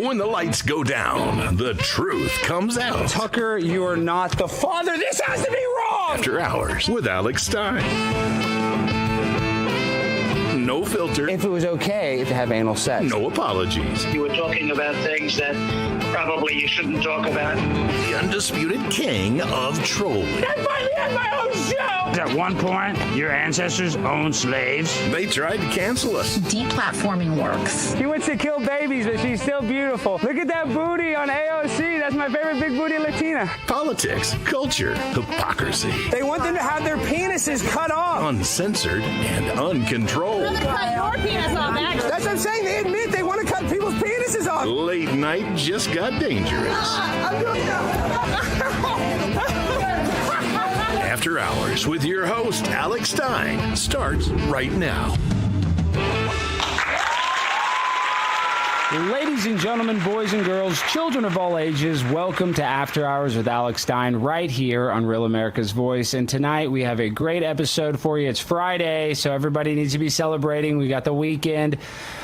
When the lights go down, the truth comes out. Tucker, you are not the father. This has to be wrong! After Hours with Alex Stein. No filter. If it was okay to have anal sex. No apologies. You were talking about things that probably you shouldn't talk about. The undisputed king of trolling. I finally had my own show! At one point, your ancestors owned slaves. They tried to cancel us. Deplatforming works. She wants to kill babies, but she's still beautiful. Look at that booty on AOC. That's my favorite big booty Latina. Politics, culture, hypocrisy. They want them to have their penises cut off. Uncensored and uncontrolled. Cut your penis off, actually. That's what I'm saying. They admit they want to cut people's penises off. Late night just got dangerous. After Hours with your host, Alex Stein, starts right now. Ladies and gentlemen, boys and girls, children of all ages, welcome to After Hours with Alex Stein right here on Real America's Voice. And tonight we have a great episode for you. It's Friday, so everybody needs to be celebrating. We got the weekend.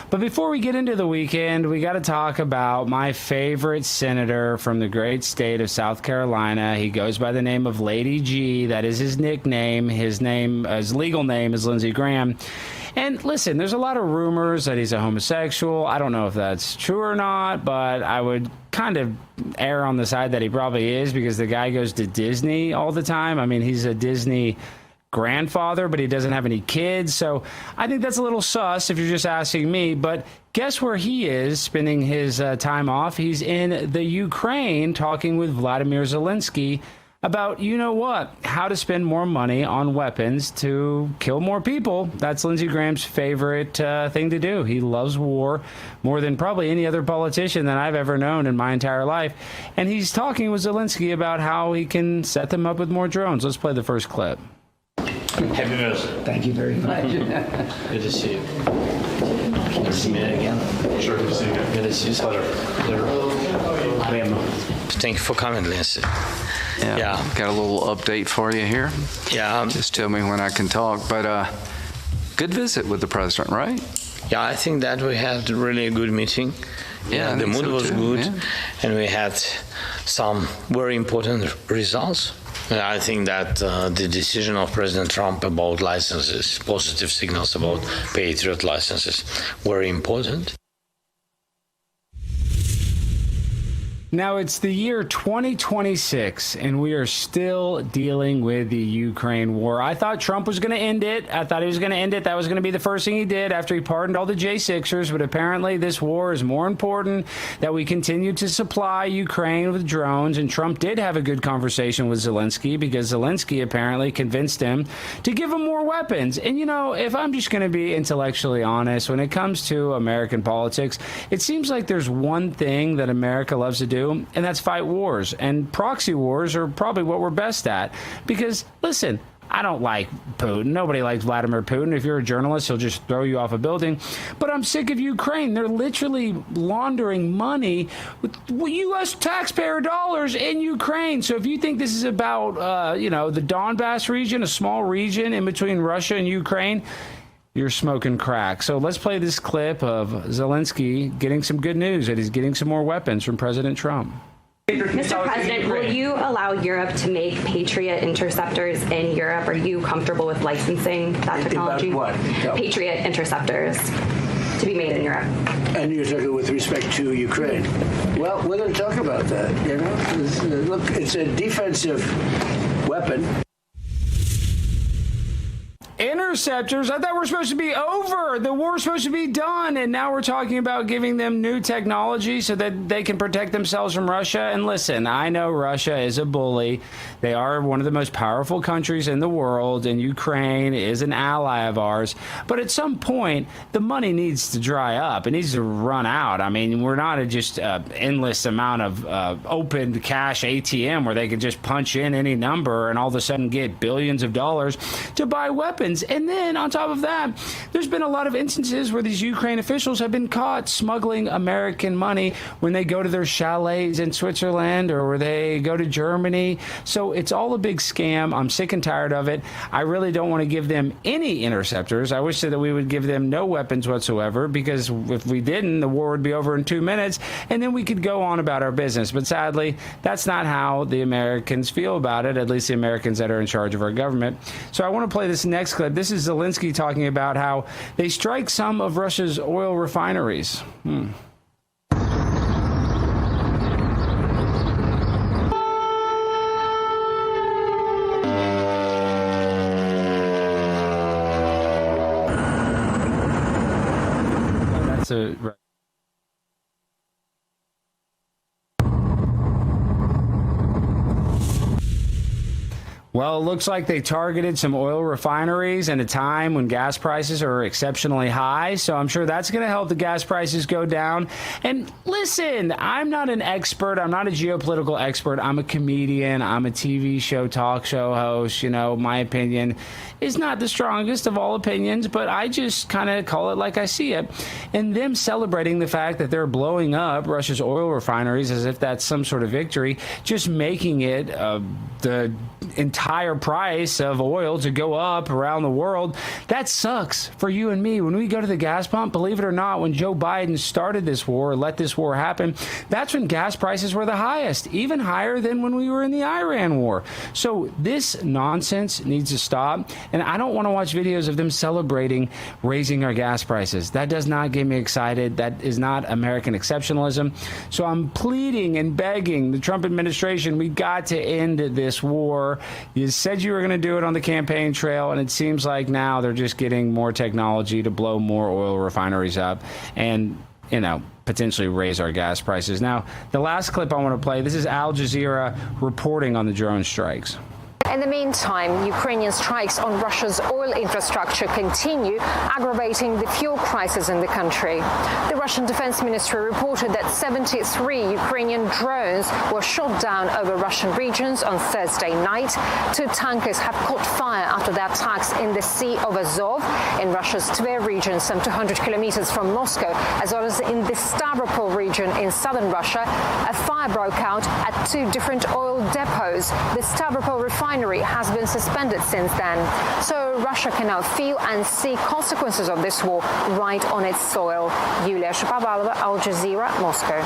But before we get into the weekend, we got to talk about my favorite senator from the great state of South Carolina. He goes by the name of Lady G. That is his nickname. His legal name is Lindsey Graham. And listen, there's a lot of rumors that he's a homosexual. I don't know if that's true or not, but I would kind of err on the side that he probably is because the guy goes to Disney all the time. I mean, he's a Disney grandfather, but he doesn't have any kids. So I think that's a little sus if you're just asking me. But guess where he is spending his time off? He's in the Ukraine talking with Vladimir Zelensky about, you know what, how to spend more money on weapons to kill more people. That's Lindsey Graham's favorite thing to do. He loves war more than probably any other politician that I've ever known in my entire life. And he's talking with Zelensky about how he can set them up with more drones. Let's play the first clip. Happy birthday. Thank you very much. Good to see you. Good to see you again. Sure, good to see you again. Good to see you. Thank you for coming, Lindsay. Yeah, got a little update for you here. Yeah. Just tell me when I can talk. But good visit with the president, right? Yeah, I think that we had really a good meeting. Yeah, the mood was good, yeah. And we had some very important results. I think that the decision of President Trump about licenses, positive signals about Patriot licenses, were important. Now, it's the year 2026, and we are still dealing with the Ukraine war. I thought Trump was going to end it. I thought he was going to end it. That was going to be the first thing he did after he pardoned all the J6ers. But apparently this war is more important, that we continue to supply Ukraine with drones. And Trump did have a good conversation with Zelensky because Zelensky apparently convinced him to give him more weapons. And, you know, if I'm just going to be intellectually honest, when it comes to American politics, it seems like there's one thing that America loves to do, and that's fight wars. And proxy wars are probably what we're best at. Because, listen, I don't like Putin. Nobody likes Vladimir Putin. If you're a journalist, he'll just throw you off a building. But I'm sick of Ukraine. They're literally laundering money with U.S. taxpayer dollars in Ukraine. So if you think this is about, the Donbass region, a small region in between Russia and Ukraine, you're smoking crack. So let's play this clip of Zelensky getting some good news that he's getting some more weapons from President Trump. Mr. President, will you allow Europe to make Patriot interceptors in Europe? Are you comfortable with licensing that technology? About what? Patriot interceptors to be made in Europe. And you're talking with respect to Ukraine. Well, we're going to talk about that. You know, look, it's a defensive weapon. Interceptors? I thought we're supposed to be over. The war's supposed to be done. And now we're talking about giving them new technology so that they can protect themselves from Russia. And listen, I know Russia is a bully. They are one of the most powerful countries in the world, and Ukraine is an ally of ours. But at some point, the money needs to dry up. It needs to run out. I mean, we're not at just an endless amount of open cash ATM where they can just punch in any number and all of a sudden get billions of dollars to buy weapons. And And then on top of that, there's been a lot of instances where these Ukraine officials have been caught smuggling American money when they go to their chalets in Switzerland or where they go to Germany. So it's all a big scam. I'm sick and tired of it. I really don't want to give them any interceptors. I wish that we would give them no weapons whatsoever, because if we didn't, the war would be over in 2 minutes, and then we could go on about our business. But sadly, that's not how the Americans feel about it, at least the Americans that are in charge of our government. So I want to play this next clip. This is Zelensky talking about how they strike some of Russia's oil refineries. Right. Well, it looks like they targeted some oil refineries at a time when gas prices are exceptionally high. So I'm sure that's going to help the gas prices go down. And listen, I'm not an expert. I'm not a geopolitical expert. I'm a comedian. I'm a TV show, talk show host. You know, my opinion is not the strongest of all opinions, but I just kind of call it like I see it. And them celebrating the fact that they're blowing up Russia's oil refineries as if that's some sort of victory, just making it the entire price of oil to go up around the world. That sucks for you and me. When we go to the gas pump, believe it or not, when Joe Biden started this war, let this war happen, that's when gas prices were the highest, even higher than when we were in the Iran war. So this nonsense needs to stop. And I don't want to watch videos of them celebrating raising our gas prices. That does not get me excited. That is not American exceptionalism. So I'm pleading and begging the Trump administration, we got to end this war. You said you were going to do it on the campaign trail, and it seems like now they're just getting more technology to blow more oil refineries up and, you know, potentially raise our gas prices. Now, the last clip I want to play, this is Al Jazeera reporting on the drone strikes. In the meantime, Ukrainian strikes on Russia's oil infrastructure continue, aggravating the fuel crisis in the country. The Russian Defense Ministry reported that 73 Ukrainian drones were shot down over Russian regions on Thursday night. 2 tankers have caught fire after the attacks in the Sea of Azov, in Russia's Tver region, some 200 kilometers from Moscow, as well as in the Stavropol region in southern Russia. A fire broke out at 2 different oil depots. The Stavropol refinery has been suspended since then. So Russia can now feel and see consequences of this war right on its soil. Yulia Shapovalova, Al Jazeera, Moscow.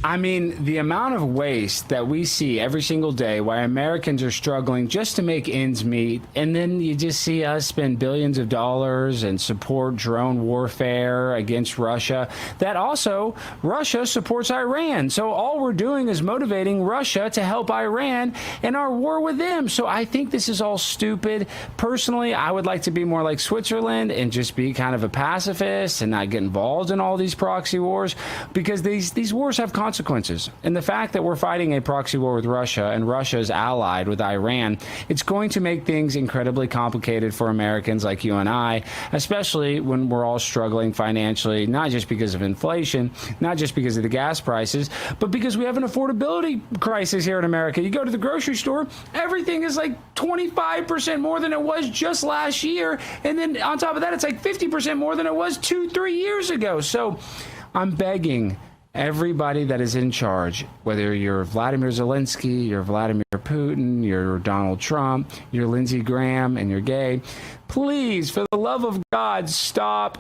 I mean, the amount of waste that we see every single day why Americans are struggling just to make ends meet, and then you just see us spend billions of dollars and support drone warfare against Russia, that also Russia supports Iran. So all we're doing is motivating Russia to help Iran in our war with them. So I think this is all stupid. Personally, I would like to be more like Switzerland and just be kind of a pacifist and not get involved in all these proxy wars, because these wars have consequences. And the fact that we're fighting a proxy war with Russia and Russia is allied with Iran, it's going to make things incredibly complicated for Americans like you and I, especially when we're all struggling financially, not just because of inflation, not just because of the gas prices, but because we have an affordability crisis here in America. You go to the grocery store, everything is like 25% more than it was just last year. And then on top of that, it's like 50% more than it was 2-3 years ago. So I'm begging everybody that is in charge, whether you're Vladimir Zelensky, you're Vladimir Putin, you're Donald Trump, you're Lindsey Graham, and you're gay, please, for the love of God, stop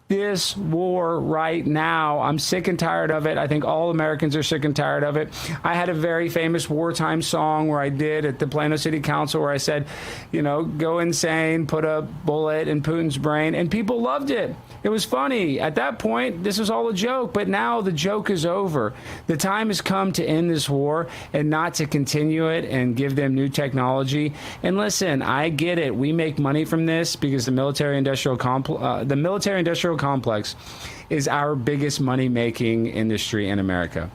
this war right now. I'm sick and tired of it. I think all Americans are sick and tired of it. I had a very famous wartime song where I did at the Plano City Council where I said, you know, go insane, put a bullet in Putin's brain, and people loved it. It was funny. At that point, this was all a joke, but now the joke is over. The time has come to end this war and not to continue it and give them new technology. And listen, I get it. We make money from this because the military-industrial complex is our biggest money-making industry in America.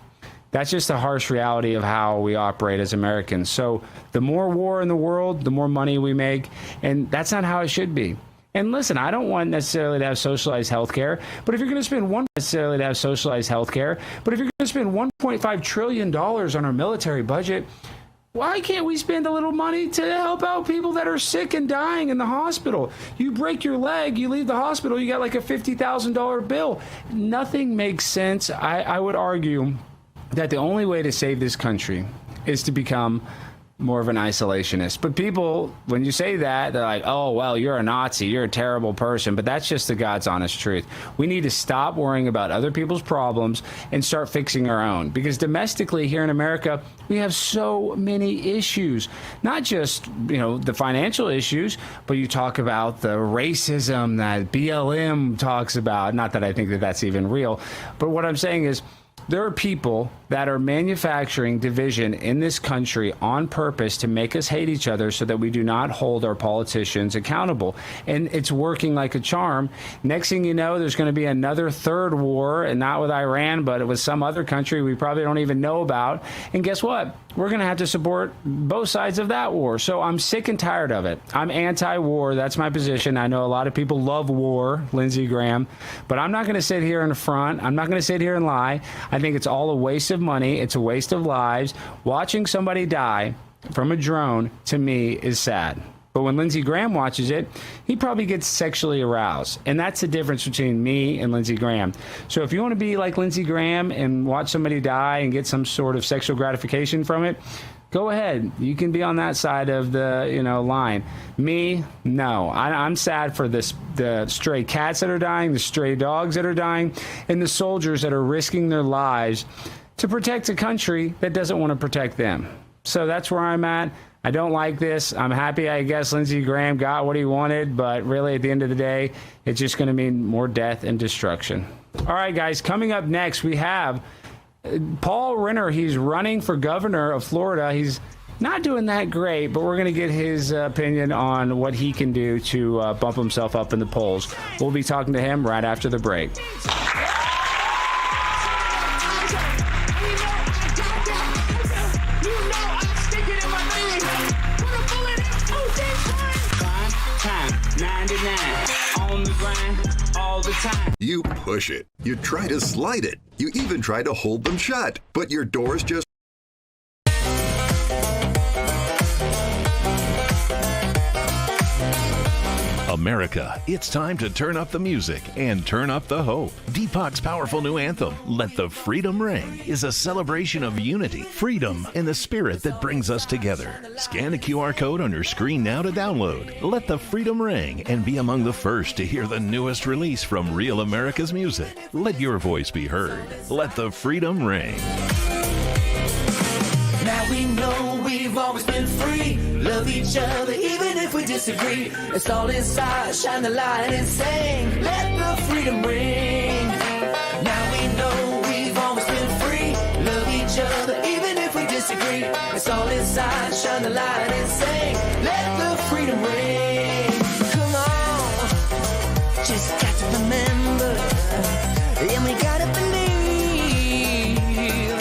That's just the harsh reality of how we operate as Americans. So the more war in the world, the more money we make, and that's not how it should be. And listen, I don't want necessarily to have socialized health care, but if you're going to spend $1.5 trillion on our military budget, Why can't we spend a little money to help out people that are sick and dying in the hospital? You break your leg, you leave the hospital, you got like a $50,000 bill. Nothing makes sense. I would argue that the only way to save this country is to become more of an isolationist. But people, when you say that, they're like, oh, well, you're a Nazi, you're a terrible person. But that's just the God's honest truth. We need to stop worrying about other people's problems and start fixing our own. Because domestically here in America, we have so many issues. Not just, the financial issues, but you talk about the racism that BLM talks about. Not that I think that that's even real. But what I'm saying is, there are people that are manufacturing division in this country on purpose to make us hate each other so that we do not hold our politicians accountable. And it's working like a charm. Next thing you know, there's going to be another third war, and not with Iran, but with some other country we probably don't even know about. And guess what? We're going to have to support both sides of that war. So I'm sick and tired of it. I'm anti-war. That's my position. I know a lot of people love war, Lindsey Graham, but I'm not going to sit here in the front. I'm not going to sit here and lie. I think it's all a waste of money. It's a waste of lives. Watching somebody die from a drone, to me, is sad. But when Lindsey Graham watches it, he probably gets sexually aroused. And that's the difference between me and Lindsey Graham. So if you want to be like Lindsey Graham and watch somebody die and get some sort of sexual gratification from it, go ahead. You can be on that side of the line. Me, no. I'm sad for the stray cats that are dying, the stray dogs that are dying, and the soldiers that are risking their lives to protect a country that doesn't want to protect them. So that's where I'm at. I don't like this. I'm happy, I guess, Lindsey Graham got what he wanted, but really at the end of the day, it's just going to mean more death and destruction. All right, guys, coming up next, we have Paul Renner. He's running for governor of Florida. He's not doing that great, but we're going to get his opinion on what he can do to bump himself up in the polls. We'll be talking to him right after the break. You push it. You try to slide it. You even try to hold them shut. But your doors just... America, it's time to turn up the music and turn up the hope. Deepak's powerful new anthem, Let the Freedom Ring, is a celebration of unity, freedom, and the spirit that brings us together. Scan the QR code on your screen now to download Let the Freedom Ring and be among the first to hear the newest release from Real America's music. Let your voice be heard. Let the Freedom Ring. Now we know we've always been free. Love each other even if we disagree. It's all inside, shine the light and sing. Let the freedom ring. Now we know we've always been free. Love each other even if we disagree. It's all inside, shine the light and sing. Let the freedom ring. Come on, just got to remember. And we gotta believe.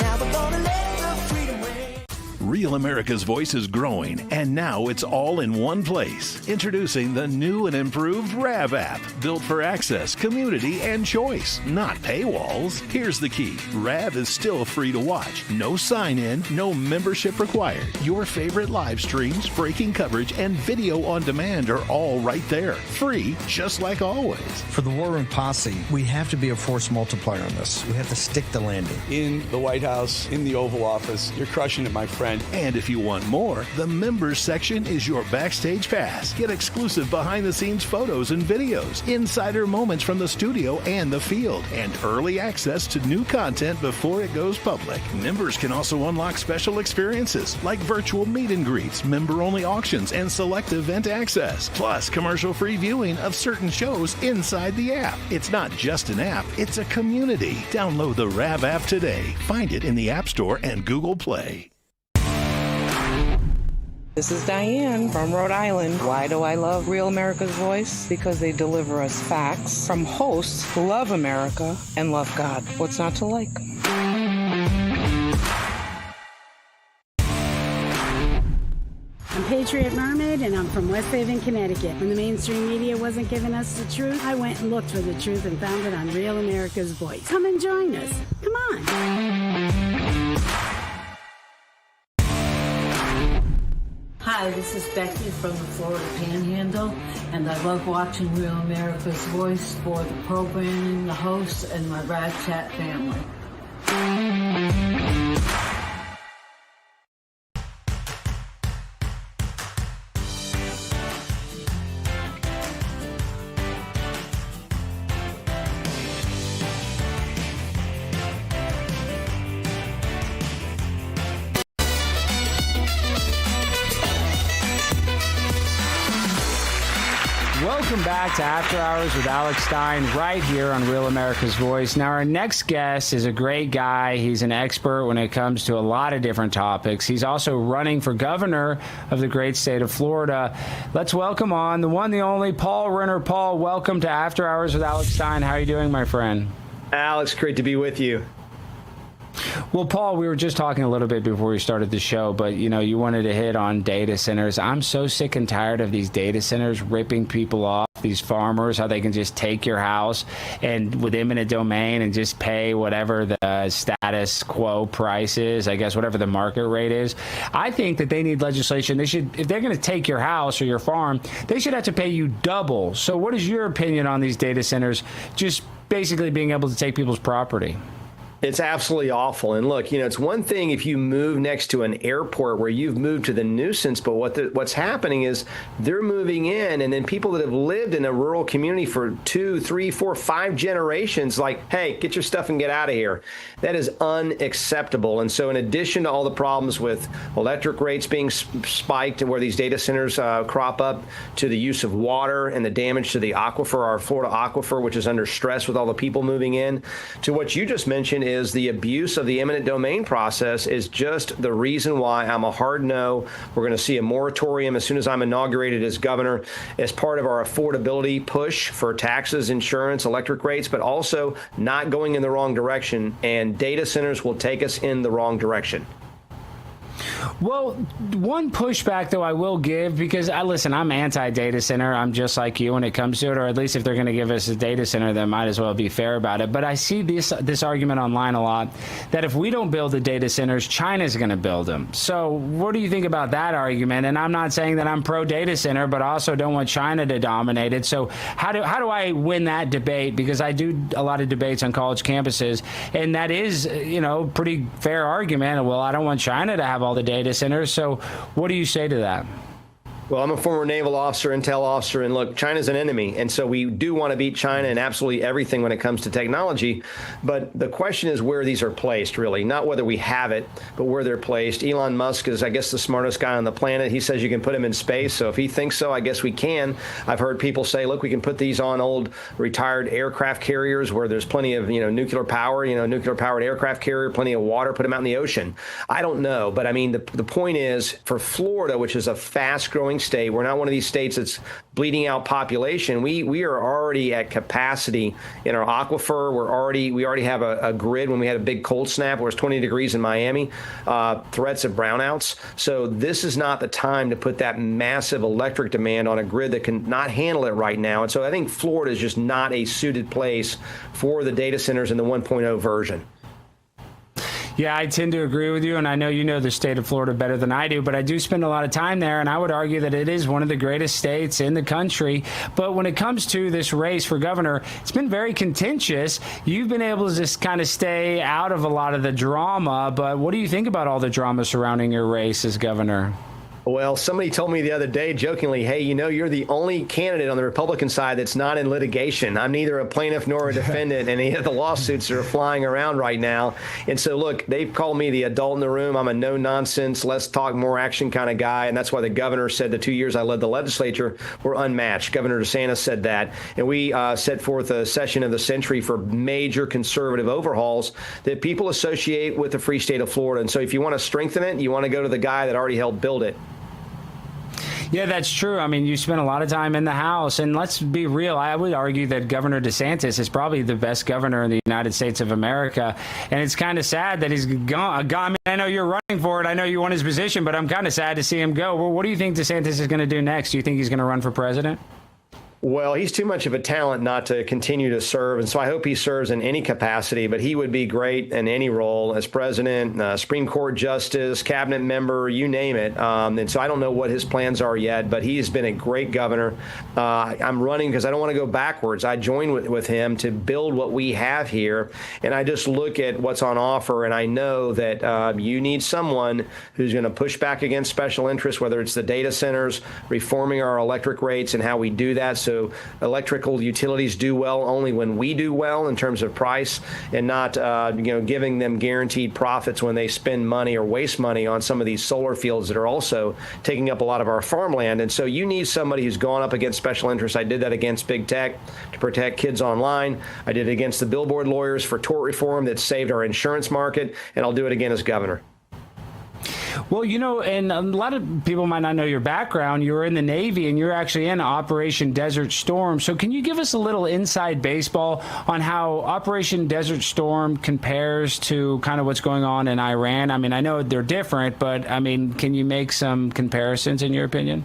Now we're gonna let the freedom ring. Real America's voice is growing, and now it's all in one place. Introducing the new and improved RAV app, built for access, community, and choice, not paywalls. Here's the key. RAV is still free to watch. No sign-in, no membership required. Your favorite live streams, breaking coverage, and video on demand are all right there. Free, just like always. For the War Room Posse, we have to be a force multiplier on this. We have to stick the landing. In the White House, in the Oval Office, you're crushing it, my friend. And if you want more, the members section is your backstage pass. Get exclusive behind-the-scenes photos and videos, insider moments from the studio and the field, and early access to new content before it goes public. Members can also unlock special experiences like virtual meet and greets, member-only auctions, and select event access, plus commercial-free viewing of certain shows inside the app. It's not just an app, it's a community. Download the RAV app today. Find it in the App Store and Google Play. This is Diane from Rhode Island. Why do I love Real America's Voice? Because they deliver us facts from hosts who love America and love God. What's not to like? I'm Patriot Mermaid, and I'm from West Haven, Connecticut. When the mainstream media wasn't giving us the truth, I went and looked for the truth and found it on Real America's Voice. Come and join us. Come on. Hi, this is Becky from the Florida Panhandle, and I love watching Real America's Voice for the programming, the hosts, and my Rad Chat family. Welcome back to After Hours with Alex Stein right here on Real America's Voice. Now, our next guest is a great guy. He's an expert when it comes to a lot of different topics. He's also running for governor of the great state of Florida. Let's welcome on the one, the only, Paul Renner. Paul, welcome to After Hours with Alex Stein. How are you doing, my friend? Alex, great to be with you. Well, Paul, we were just talking a little bit before we started the show, but, you wanted to hit on data centers. I'm so sick and tired of these data centers ripping people off, these farmers, how they can just take your house and with eminent domain and just pay whatever the status quo price is, I guess, whatever the market rate is. I think that they need legislation. They should, if they're going to take your house or your farm, they should have to pay you double. So what is your opinion on these data centers just basically being able to take people's property? It's absolutely awful. And look, it's one thing if you move next to an airport where you've moved to the nuisance, but what's happening is they're moving in, and then people that have lived in a rural community for 2, 3, 4, 5 generations, like, hey, get your stuff and get out of here. That is unacceptable. And so in addition to all the problems with electric rates being spiked and where these data centers crop up, to the use of water and the damage to the aquifer, our Florida aquifer, which is under stress with all the people moving in, to what you just mentioned is the abuse of the eminent domain process is just the reason why I'm a hard no. We're going to see a moratorium as soon as I'm inaugurated as governor as part of our affordability push for taxes, insurance, electric rates, but also not going in the wrong direction. And data centers will take us in the wrong direction. Well, one pushback, though, I will give, because I'm anti-data center. I'm just like you when it comes to it, or at least if they're going to give us a data center, they might as well be fair about it. But I see this argument online a lot that if we don't build the data centers, China's going to build them. So what do you think about that argument? And I'm not saying that I'm pro-data center, but I also don't want China to dominate it. So how do I win that debate? Because I do a lot of debates on college campuses, and that is, pretty fair argument. Well, I don't want China to have all the data centers. So what do you say to that? Well, I'm a former naval officer, intel officer, and look, China's an enemy. And so we do want to beat China in absolutely everything when it comes to technology. But the question is where these are placed, really, not whether we have it, but where they're placed. Elon Musk is, I guess, the smartest guy on the planet. He says you can put him in space. So if he thinks so, I guess we can. I've heard people say, look, we can put these on old retired aircraft carriers where there's plenty of, nuclear power, nuclear powered aircraft carrier, plenty of water, put them out in the ocean. I don't know. But I mean, the point is for Florida, which is a fast growing state. We're not one of these states that's bleeding out population. We are already at capacity in our aquifer. We already have a grid when we had a big cold snap where it's 20 degrees in Miami, threats of brownouts. So this is not the time to put that massive electric demand on a grid that can not handle it right now. And so I think Florida is just not a suited place for the data centers in the 1.0 version. Yeah, I tend to agree with you, and I know you know the state of Florida better than I do, but I do spend a lot of time there, and I would argue that it is one of the greatest states in the country. But when it comes to this race for governor, it's been very contentious. You've been able to just kind of stay out of a lot of the drama, but what do you think about all the drama surrounding your race as governor? Well, somebody told me the other day jokingly, hey, you're the only candidate on the Republican side that's not in litigation. I'm neither a plaintiff nor a defendant, and any of the lawsuits that are flying around right now. And so, look, they've called me the adult in the room. I'm a no-nonsense, let's talk more action kind of guy, and that's why the governor said the 2 years I led the legislature were unmatched. Governor DeSantis said that, and we set forth a session of the century for major conservative overhauls that people associate with the free state of Florida. And so if you want to strengthen it, you want to go to the guy that already helped build it. Yeah, that's true. I mean, you spent a lot of time in the House, and let's be real. I would argue that Governor DeSantis is probably the best governor in the United States of America, and it's kind of sad that he's gone. I mean, I know you're running for it. I know you want his position, but I'm kind of sad to see him go. Well, what do you think DeSantis is going to do next? Do you think he's going to run for president? Well, he's too much of a talent not to continue to serve, and so I hope he serves in any capacity, but he would be great in any role as president, Supreme Court justice, cabinet member, you name it. And so I don't know what his plans are yet, but he's been a great governor. I'm running because I don't want to go backwards. I joined with him to build what we have here, and I just look at what's on offer, and I know that you need someone who's going to push back against special interests, whether it's the data centers, reforming our electric rates and how we do that. So electrical utilities do well only when we do well in terms of price, and not giving them guaranteed profits when they spend money or waste money on some of these solar fields that are also taking up a lot of our farmland. And so you need somebody who's gone up against special interests. I did that against big tech to protect kids online. I did it against the billboard lawyers for tort reform that saved our insurance market, and I'll do it again as governor. Well, and a lot of people might not know your background. You were in the Navy, and you're actually in Operation Desert Storm. So can you give us a little inside baseball on how Operation Desert Storm compares to kind of what's going on in Iran? I mean, I know they're different, but, can you make some comparisons in your opinion?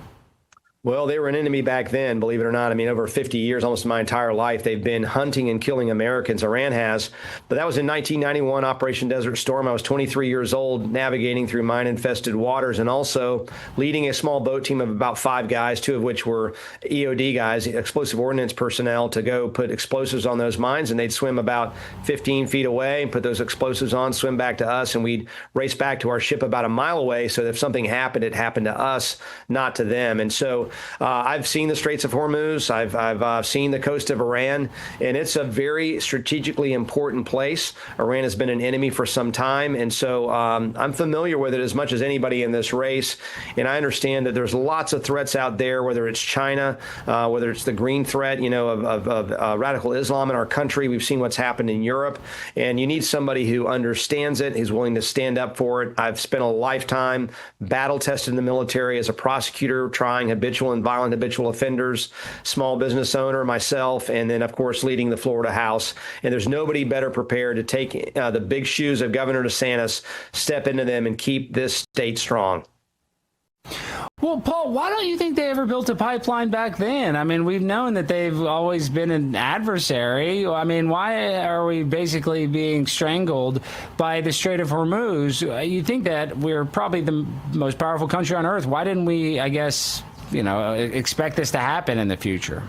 Well, they were an enemy back then, believe it or not. Over 50 years, almost my entire life, they've been hunting and killing Americans. Iran has. But that was in 1991, Operation Desert Storm. I was 23 years old, navigating through mine-infested waters, and also leading a small boat team of about 5 guys, 2 of which were EOD guys, explosive ordnance personnel, to go put explosives on those mines. And they'd swim about 15 feet away and put those explosives on, swim back to us, and we'd race back to our ship about a mile away. So if something happened, it happened to us, not to them. And so I've seen the Straits of Hormuz. I've seen the coast of Iran, and it's a very strategically important place. Iran has been an enemy for some time, and so I'm familiar with it as much as anybody in this race. And I understand that there's lots of threats out there, whether it's China, whether it's the green threat, of radical Islam in our country. We've seen what's happened in Europe, and you need somebody who understands it, who's willing to stand up for it. I've spent a lifetime battle-tested in the military as a prosecutor, trying habitual and violent habitual offenders, small business owner myself, and then, of course, leading the Florida House. And there's nobody better prepared to take the big shoes of Governor DeSantis, step into them, and keep this state strong. Well, Paul, why don't you think they ever built a pipeline back then? We've known that they've always been an adversary. Why are we basically being strangled by the Strait of Hormuz? You think that we're probably the most powerful country on earth. Why didn't we, expect this to happen in the future?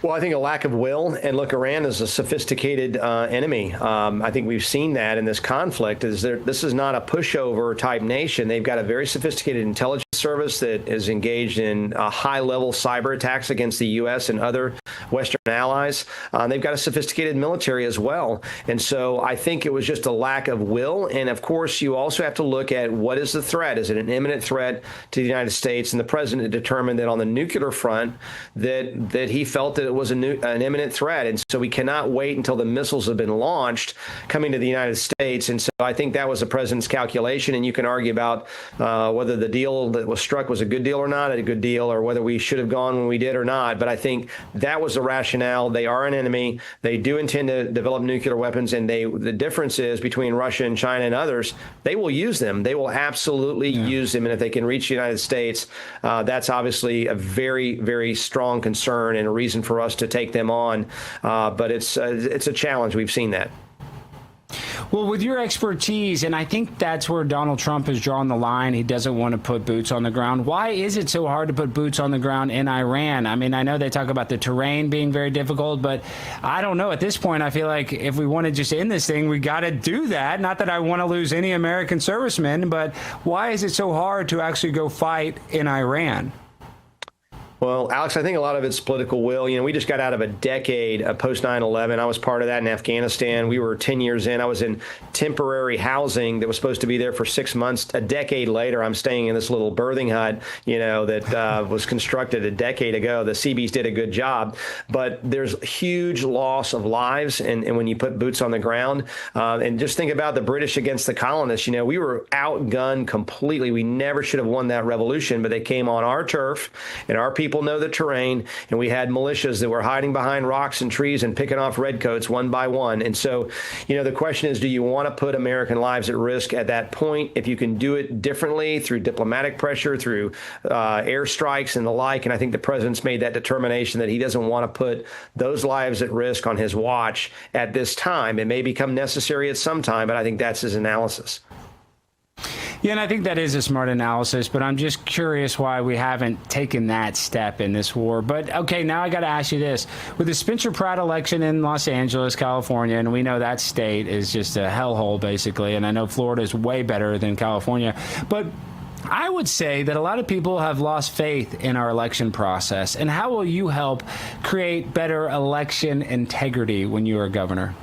Well, I think a lack of will. And look, Iran is a sophisticated enemy. I think we've seen that in this conflict. This is not a pushover type nation. They've got a very sophisticated intelligence service that is engaged in high-level cyber attacks against the U.S. and other Western allies. They've got a sophisticated military as well. And so I think it was just a lack of will. And of course, you also have to look at what is the threat. Is it an imminent threat to the United States? And the president determined that on the nuclear front, that he felt that it was an imminent threat. And so we cannot wait until the missiles have been launched coming to the United States. And so I think that was the president's calculation. And you can argue about whether the deal that was struck was a good deal or not a good deal, or whether we should have gone when we did or not. But I think that was the rationale. They are an enemy. They do intend to develop nuclear weapons. And the difference is between Russia and China and others, they will use them. They will absolutely use them. And if they can reach the United States, that's obviously a very, very strong concern and a reason for us to take them on. But it's a challenge. We've seen that. Well, with your expertise, and I think that's where Donald Trump has drawn the line. He doesn't want to put boots on the ground. Why is it so hard to put boots on the ground in Iran? I know they talk about the terrain being very difficult, but I don't know. At this point, I feel like if we want to just end this thing, we got to do that. Not that I want to lose any American servicemen, but why is it so hard to actually go fight in Iran? Well, Alex, I think a lot of it's political will. We just got out of a decade post 9/11. I was part of that in Afghanistan. We were 10 years in. I was in temporary housing that was supposed to be there for 6 months. A decade later, I'm staying in this little birthing hut, that was constructed a decade ago. The Seabees did a good job, but there's huge loss of lives. And when you put boots on the ground, and just think about the British against the colonists, we were outgunned completely. We never should have won that revolution, but they came on our turf, and our people people know the terrain, and we had militias that were hiding behind rocks and trees and picking off redcoats one by one. And so, the question is, do you want to put American lives at risk at that point? If you can do it differently through diplomatic pressure, through airstrikes and the like, and I think the president's made that determination that he doesn't want to put those lives at risk on his watch at this time. It may become necessary at some time, but I think that's his analysis. Yeah, and I think that is a smart analysis, but I'm just curious why we haven't taken that step in this war. But, okay, now I got to ask you this. With the Spencer Pratt election in Los Angeles, California, and we know that state is just a hellhole, basically, and I know Florida is way better than California, but I would say that a lot of people have lost faith in our election process. And how will you help create better election integrity when you are governor?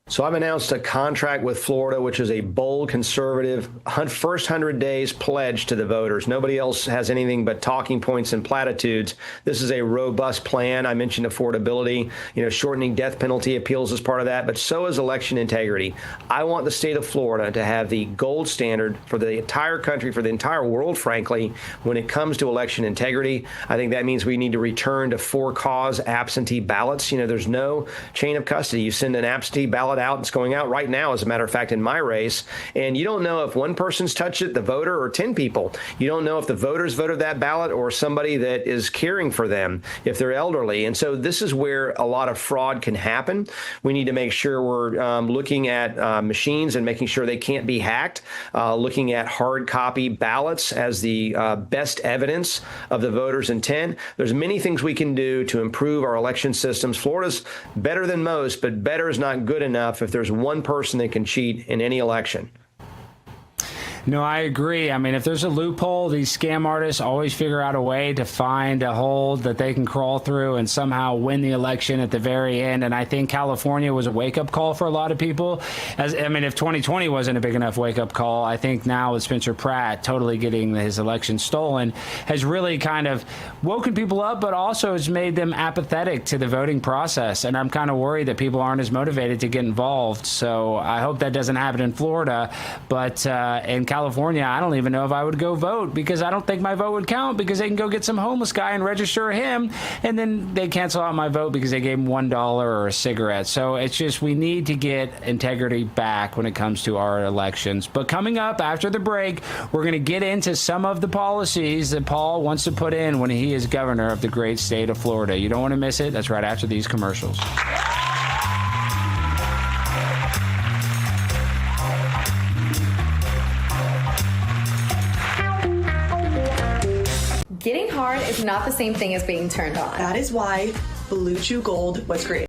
So I've announced a contract with Florida, which is a bold, conservative, first 100 days pledge to the voters. Nobody else has anything but talking points and platitudes. This is a robust plan. I mentioned affordability, shortening death penalty appeals as part of that, but so is election integrity. I want the state of Florida to have the gold standard for the entire country, for the entire world, frankly, when it comes to election integrity. I think that means we need to return to for-cause absentee ballots. There's no chain of custody. You send an absentee ballot out. It's going out right now, as a matter of fact, in my race. And you don't know if one person's touched it, the voter, or 10 people. You don't know if the voters voted that ballot or somebody that is caring for them, if they're elderly. And so this is where a lot of fraud can happen. We need to make sure we're looking at machines and making sure they can't be hacked, looking at hard copy ballots as the best evidence of the voter's intent. There's many things we can do to improve our election systems. Florida's better than most, but better is not good enough if there's one person that can cheat in any election. No, I agree. I mean, if there's a loophole, these scam artists always figure out a way to find a hole that they can crawl through and somehow win the election at the very end. And I think California was a wake-up call for a lot of people. If 2020 wasn't a big enough wake-up call, I think now with Spencer Pratt totally getting his election stolen has really kind of woken people up, but also has made them apathetic to the voting process. And I'm kind of worried that people aren't as motivated to get involved. So I hope that doesn't happen in Florida. But in California, I don't even know if I would go vote because I don't think my vote would count because they can go get some homeless guy and register him, and then they cancel out my vote because they gave him $1 or a cigarette. So it's just we need to get integrity back when it comes to our elections. But coming up after the break, we're going to get into some of the policies that Paul wants to put in when he is governor of the great state of Florida. You don't want to miss it. That's right after these commercials. Getting hard is not the same thing as being turned on. That is why Blue Chew Gold was created.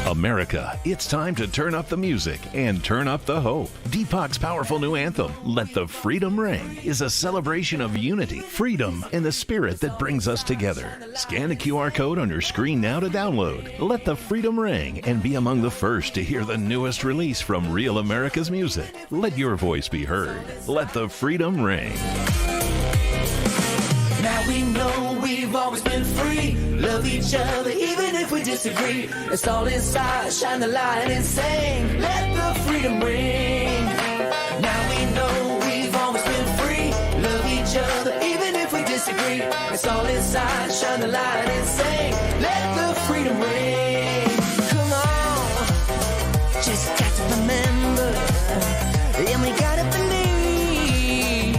America, it's time to turn up the music and turn up the hope. Deepak's powerful new anthem, Let the Freedom Ring, is a celebration of unity, freedom, and the spirit that brings us together. Scan the QR code on your screen now to download Let the Freedom Ring and be among the first to hear the newest release from Real America's music. Let your voice be heard. Let the Freedom Ring. Now we know we've always been free. Love each other even if we disagree. It's all inside, shine the light and sing. Let the freedom ring. Now we know we've always been free. Love each other even if we disagree. It's all inside, shine the light and sing. Let the freedom ring. Come on, just got to remember. And we gotta believe.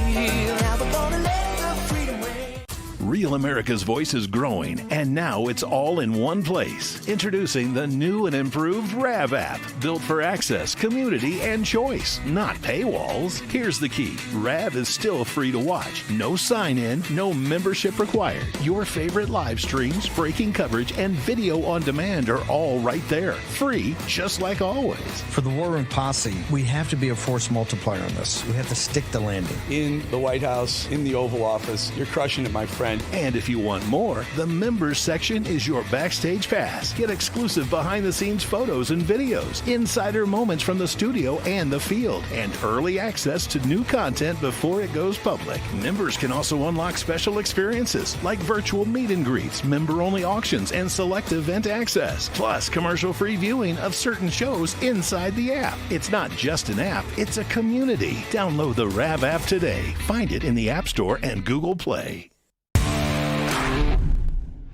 Now we're gonna let the freedom ring. Real America's voice is growing, and now it's all in one place. Introducing the new and improved RAV app, built for access, community, and choice, not paywalls. Here's the key. RAV is still free to watch. No sign-in, no membership required. Your favorite live streams, breaking coverage, and video on demand are all right there. Free, just like always. For the War Room Posse, we have to be a force multiplier on this. We have to stick the landing. In the White House, in the Oval Office, you're crushing it, my friend. And if you want more, the members section is your backstage pass. Get exclusive behind-the-scenes photos and videos, insider moments from the studio and the field, and early access to new content before it goes public. Members can also unlock special experiences like virtual meet and greets, member-only auctions, and select event access. Plus, commercial-free viewing of certain shows inside the app. It's not just an app, it's a community. Download the RAV app today. Find it in the App Store and Google Play.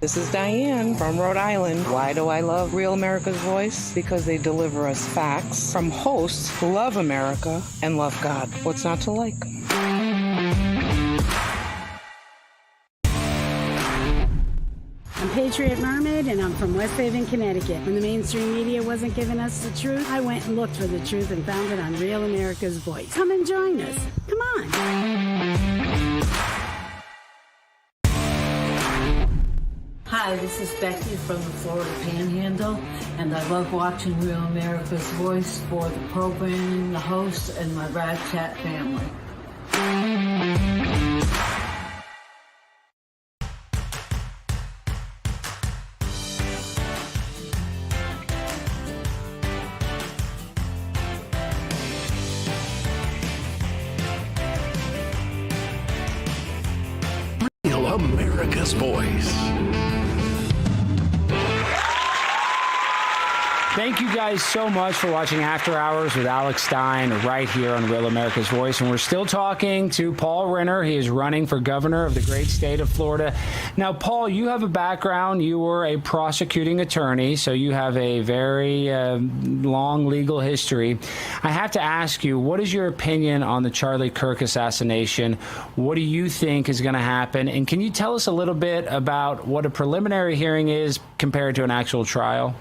This is Diane from Rhode Island. Why do I love Real America's Voice? Because they deliver us facts from hosts who love America and love God. What's not to like? I'm Patriot Mermaid, and I'm from West Haven, Connecticut. When the mainstream media wasn't giving us the truth, I went and looked for the truth and found it on Real America's Voice. Come and join us. Come on. Hi, this is Becky from the Florida Panhandle, and I love watching Real America's Voice for the programming, the hosts, and my Rad Chat family. Real America's Voice. Thank you guys so much for watching After Hours with Alex Stein right here on Real America's Voice. And we're still talking to Paul Renner. He is running for governor of the great state of Florida. Now, Paul, you have a background. You were a prosecuting attorney, so you have a very long legal history. I have to ask you, what is your opinion on the Charlie Kirk assassination? What do you think is going to happen? And can you tell us a little bit about what a preliminary hearing is compared to an actual trial?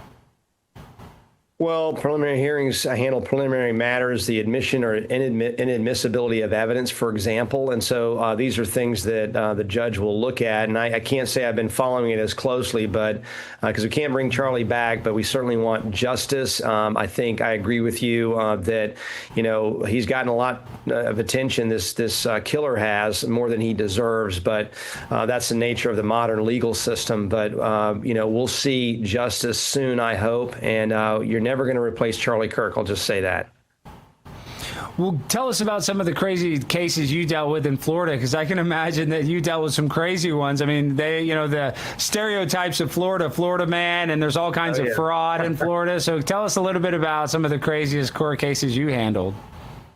Well, preliminary hearings handle preliminary matters, the admission or inadmissibility of evidence, for example. And so these are things that the judge will look at. And I can't say I've been following it as closely, but because we can't bring Charlie back, but we certainly want justice. I think I agree with you that, you know, he's gotten a lot of attention, this killer has, more than he deserves. But that's the nature of the modern legal system. But, you know, we'll see justice soon, I hope. And you're never going to replace Charlie Kirk. I'll just say that. Well, tell us about some of the crazy cases you dealt with in Florida, because I can imagine that you dealt with some crazy ones. I mean, the stereotypes of Florida man, and there's all kinds of fraud in Florida. So tell us a little bit about some of the craziest court cases you handled.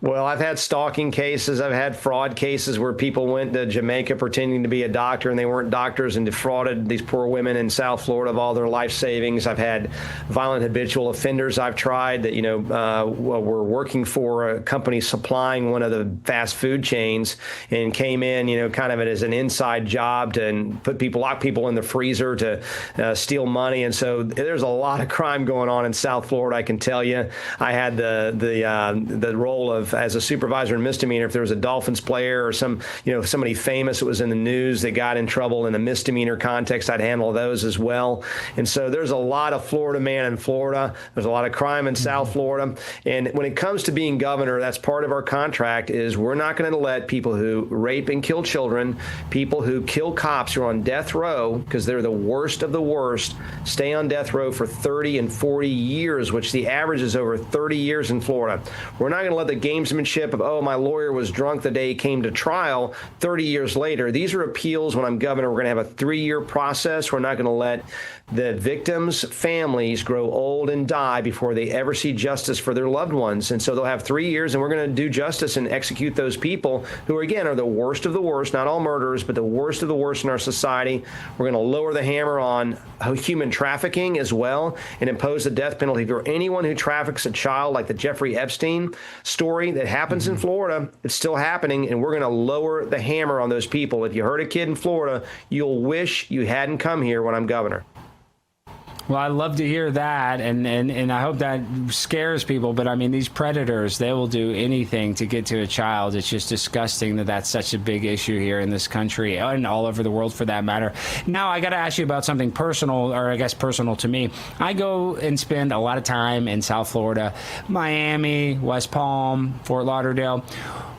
Well, I've had stalking cases. I've had fraud cases where people went to Jamaica pretending to be a doctor and they weren't doctors and defrauded these poor women in South Florida of all their life savings. I've had violent habitual offenders I've tried that, were working for a company supplying one of the fast food chains and came in, kind of as an inside job to lock people in the freezer to steal money. And so there's a lot of crime going on in South Florida, I can tell you. I had the role of as a supervisor in misdemeanor. If there was a Dolphins player or somebody famous that was in the news that got in trouble in a misdemeanor context, I'd handle those as well. And so there's a lot of Florida man in Florida. There's a lot of crime in South Florida. And when it comes to being governor, that's part of our contract is we're not going to let people who rape and kill children, people who kill cops who are on death row, because they're the worst of the worst, stay on death row for 30 and 40 years, which the average is over 30 years in Florida. We're not going to let the gamesmanship of, my lawyer was drunk the day he came to trial 30 years later. These are appeals. When I'm governor, we're going to have a 3-year process. We're not going to let the victims' families grow old and die before they ever see justice for their loved ones. And so they'll have 3 years, and we're going to do justice and execute those people who, again, are the worst of the worst, not all murderers, but the worst of the worst in our society. We're going to lower the hammer on human trafficking as well and impose the death penalty for anyone who traffics a child, like the Jeffrey Epstein story that happens in Florida. It's still happening, and we're going to lower the hammer on those people. If you hurt a kid in Florida, you'll wish you hadn't come here when I'm governor. Well, I love to hear that, and I hope that scares people. But, I mean, these predators, they will do anything to get to a child. It's just disgusting that that's such a big issue here in this country and all over the world, for that matter. Now, I got to ask you about something personal, or I guess personal to me. I go and spend a lot of time in South Florida, Miami, West Palm, Fort Lauderdale.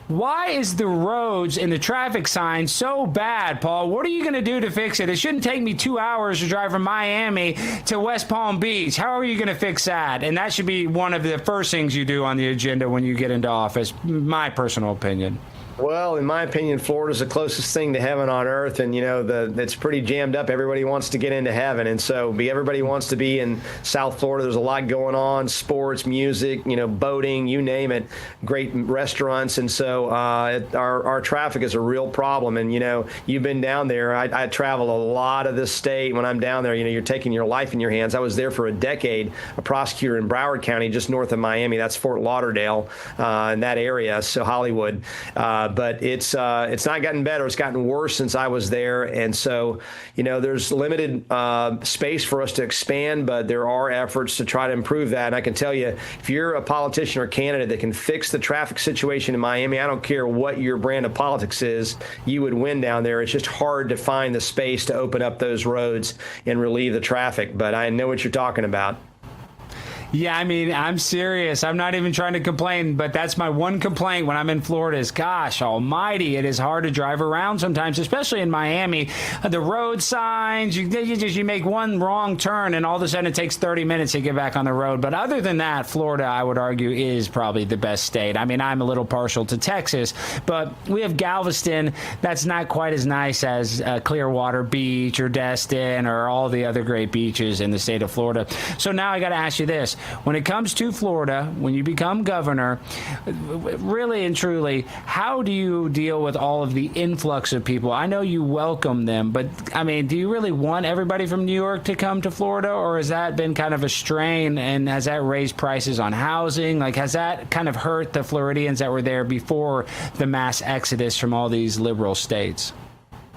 Why is the roads and the traffic signs so bad, Paul? What are you going to do to fix it? It shouldn't take me 2 hours to drive from Miami to West Palm Beach. How are you going to fix that? And that should be one of the first things you do on the agenda when you get into office, my personal opinion. Well, in my opinion, Florida's the closest thing to heaven on earth, and it's pretty jammed up. Everybody wants to get into heaven, and so everybody wants to be in South Florida. There's a lot going on: sports, music, boating, you name it. Great restaurants, and so our traffic is a real problem. And you've been down there. I travel a lot of this state. When I'm down there, you're taking your life in your hands. I was there for a decade, a prosecutor in Broward County, just north of Miami. That's Fort Lauderdale, in that area, so Hollywood. But it's not gotten better. It's gotten worse since I was there. And so, there's limited space for us to expand, but there are efforts to try to improve that. And I can tell you, if you're a politician or candidate that can fix the traffic situation in Miami, I don't care what your brand of politics is, you would win down there. It's just hard to find the space to open up those roads and relieve the traffic. But I know what you're talking about. Yeah, I mean, I'm serious. I'm not even trying to complain, but that's my one complaint when I'm in Florida is, gosh almighty, it is hard to drive around sometimes, especially in Miami. The road signs, you make one wrong turn, and all of a sudden it takes 30 minutes to get back on the road. But other than that, Florida, I would argue, is probably the best state. I mean, I'm a little partial to Texas, but we have Galveston. That's not quite as nice as Clearwater Beach or Destin or all the other great beaches in the state of Florida. So now I got to ask you this. When it comes to Florida, when you become governor, really and truly, how do you deal with all of the influx of people? I know you welcome them, but, I mean, do you really want everybody from New York to come to Florida, or has that been kind of a strain, and has that raised prices on housing? Like, has that kind of hurt the Floridians that were there before the mass exodus from all these liberal states?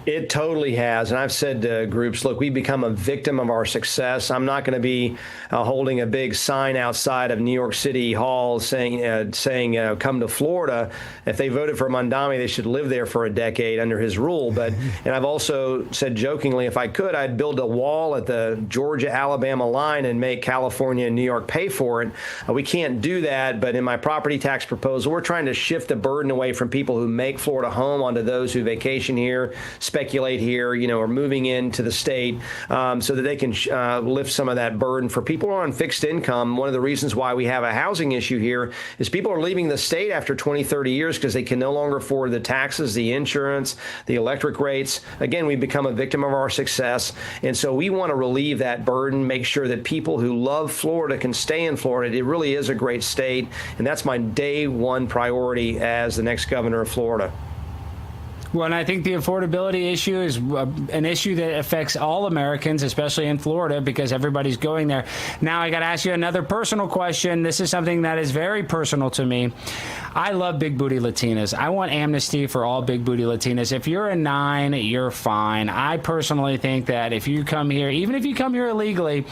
It totally has. And I've said to groups, look, we become a victim of our success. I'm not going to be holding a big sign outside of New York City Hall saying, come to Florida. If they voted for Mondami, they should live there for a decade under his rule. But and I've also said jokingly, if I could, I'd build a wall at the Georgia-Alabama line and make California and New York pay for it. We can't do that. But in my property tax proposal, we're trying to shift the burden away from people who make Florida home onto those who vacation here, speculate here, or moving into the state, so that they can lift some of that burden. For people who are on fixed income, one of the reasons why we have a housing issue here is people are leaving the state after 20, 30 years because they can no longer afford the taxes, the insurance, the electric rates. Again, we've become a victim of our success. And so we want to relieve that burden, make sure that people who love Florida can stay in Florida. It really is a great state. And that's my day one priority as the next governor of Florida. Well, and I think the affordability issue is an issue that affects all Americans, especially in Florida, because everybody's going there. Now, I got to ask you another personal question. This is something that is very personal to me. I love big booty Latinas. I want amnesty for all big booty Latinas. If you're a 9, you're fine. I personally think that if you come here, even if you come here illegally,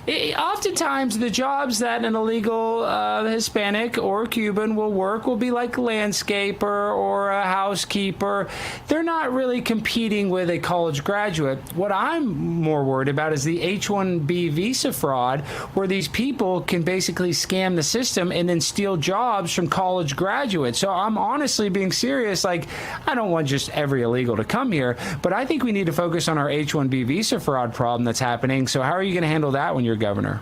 oftentimes the jobs that an illegal Hispanic or Cuban will work will be like landscaper or a housekeeper. They're not really competing with a college graduate. What I'm more worried about is the H-1B visa fraud, where these people can basically scam the system and then steal jobs from college graduates. So I'm honestly being serious. Like, I don't want just every illegal to come here, but I think we need to focus on our H-1B visa fraud problem that's happening. So how are you going to handle that when you're governor?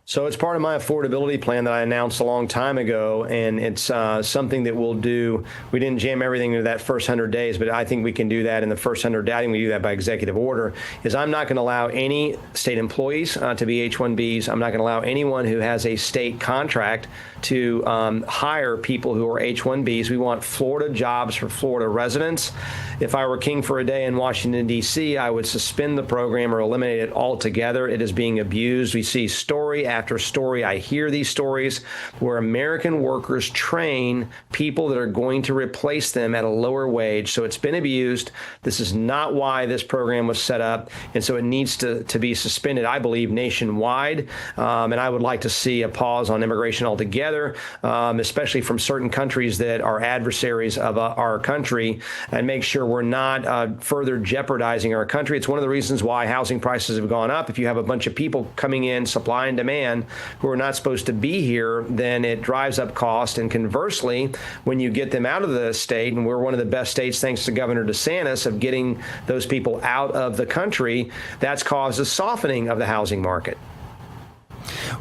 So it's part of my affordability plan that I announced a long time ago, and it's something that we'll do. We didn't jam everything into that first 100 days, but I think we can do that in the first 100 days. I think we do that by executive order, is I'm not going to allow any state employees to be H-1Bs. I'm not going to allow anyone who has a state contract to hire people who are H-1Bs. We want Florida jobs for Florida residents. If I were king for a day in Washington, D.C., I would suspend the program or eliminate it altogether. It is being abused. We see story after story. I hear these stories where American workers train people that are going to replace them at a lower wage. So it's been abused. This is not why this program was set up. And so it needs to be suspended, I believe, nationwide. And I would like to see a pause on immigration altogether, especially from certain countries that are adversaries of our country, and make sure we're not further jeopardizing our country. It's one of the reasons why housing prices have gone up. If you have a bunch of people coming in, supply and demand, can who are not supposed to be here, then it drives up cost. And conversely, when you get them out of the state, and we're one of the best states, thanks to Governor DeSantis, of getting those people out of the country, that's caused a softening of the housing market.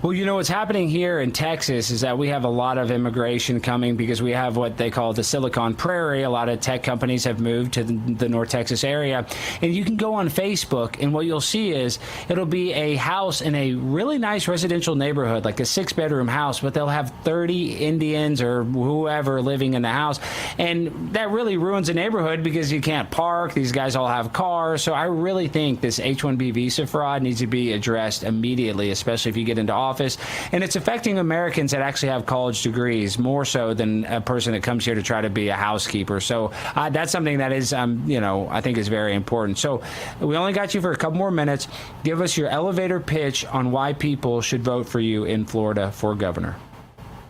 Well, you know, what's happening here in Texas is that we have a lot of immigration coming because we have what they call the Silicon Prairie. A lot of tech companies have moved to the North Texas area. And you can go on Facebook, and what you'll see is it'll be a house in a really nice residential neighborhood, like a 6-bedroom house, but they'll have 30 Indians or whoever living in the house. And that really ruins the neighborhood because you can't park. These guys all have cars. So I really think this H-1B visa fraud needs to be addressed immediately, especially if you get into office. And it's affecting Americans that actually have college degrees more so than a person that comes here to try to be a housekeeper. So that's something that is, I think is very important. So we only got you for a couple more minutes. Give us your elevator pitch on why people should vote for you in Florida for governor.